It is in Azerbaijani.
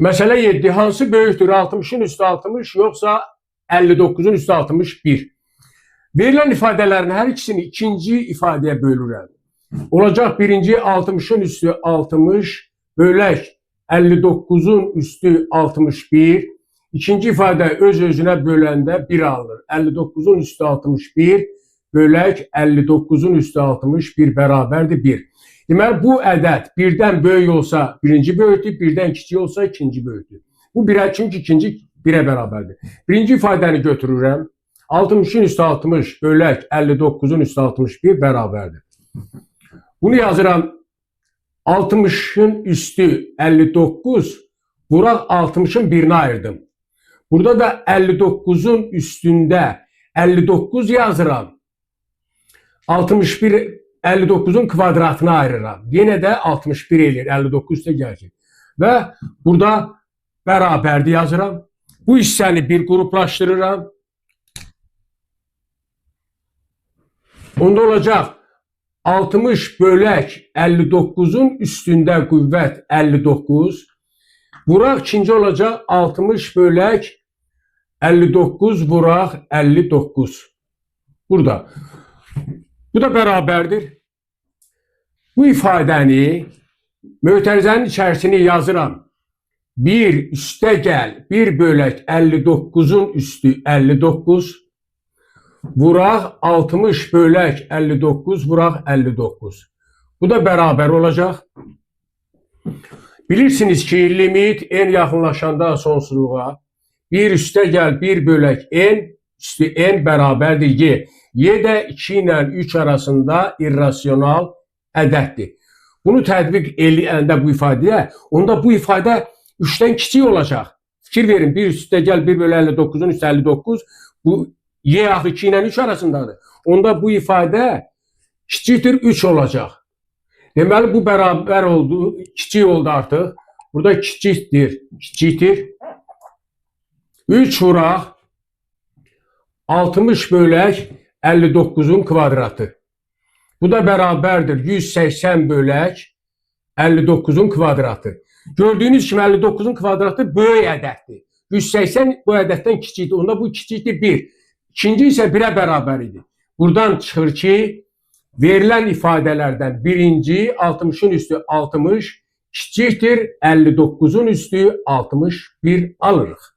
Məsələ 7. Hansı böyükdür? 60-ın üstü 60 yoxsa 59-un üstü 61? Verilən ifadələrin hər ikisini ikinci ifadəyə bölürəm. Olacaq birinci 60-ın üstü 60 bölək 59-un üstü 61. İkinci ifadə öz-özünə böləndə 1 alınır. 59-un üstü 61 bölək 59-un üstü 61 bərabərdir 1. Deməli, bu ədəd birdən böyük olsa birinci böyükdür, birdən kiçik olsa ikinci böyükdür. Bu birə, çünki ikinci 1-ə bərabərdir. Birinci ifadəni götürürəm. 60-ın üstü 60 bölək 59-un üstü 61 bərabərdir. Bunu yazıram. 60-ın üstü 59, vuraq 60-ın birini ayırdım. Burada da 59-un üstündə 59 yazıram. 59'un kvadratını ayırıram. Yenə də 61 eləyir. 59 da gəlir. Və burada bərabərdir yazıram. Bu hissəni bir qruplaşdırıram. Onda olacaq 60 bölək 59'un üstündə qüvvət 59. Vuraq ikinci olacaq 60 bölək 59 vuraq 59. Burada. Bu da bərabərdir. Bu ifadəni mötərizənin içərisini yazıram. 1 üstə gəl 1 bölək 59'un üstü 59. Vuraq 60 bölək 59 vuraq 59. Bu da bərabər olacaq. Bilirsiniz ki, limit n yaxınlaşanda sonsuzluğa 1 üstə gəl 1 bölək n üstü n bərabərdir y. Y də 2 ilə 3 arasında irrasional ədəddir. Bunu tətbiq edəndə bu ifadəyə, onda bu ifadə 3-dən kiçik olacaq. Fikir verin, 1 üstə gəl 1 bölü 59'un üstü 59, bu y axı 2 ilə 3 arasındadır. Onda bu ifadə kiçikdir 3 olacaq. Deməli, bu bərabər oldu, kiçik oldu artıq. Burada kiçikdir, kiçikdir. 3 vuraq 60 bölək 59'un kvadratı. Bu da bərabərdir 180 bölək 59'un kvadratı. Gördüyünüz kimi 59'un kvadratı böyük ədəddir. 180 bu ədəddən kiçikdir. Onda bu kiçikdir 1. İkinci isə 1'ə bərabər idi. Buradan çıxır ki, verilən ifadələrdən birinci 60'ın üstü 60 kiçikdir 59'un üstü 61 alırıq.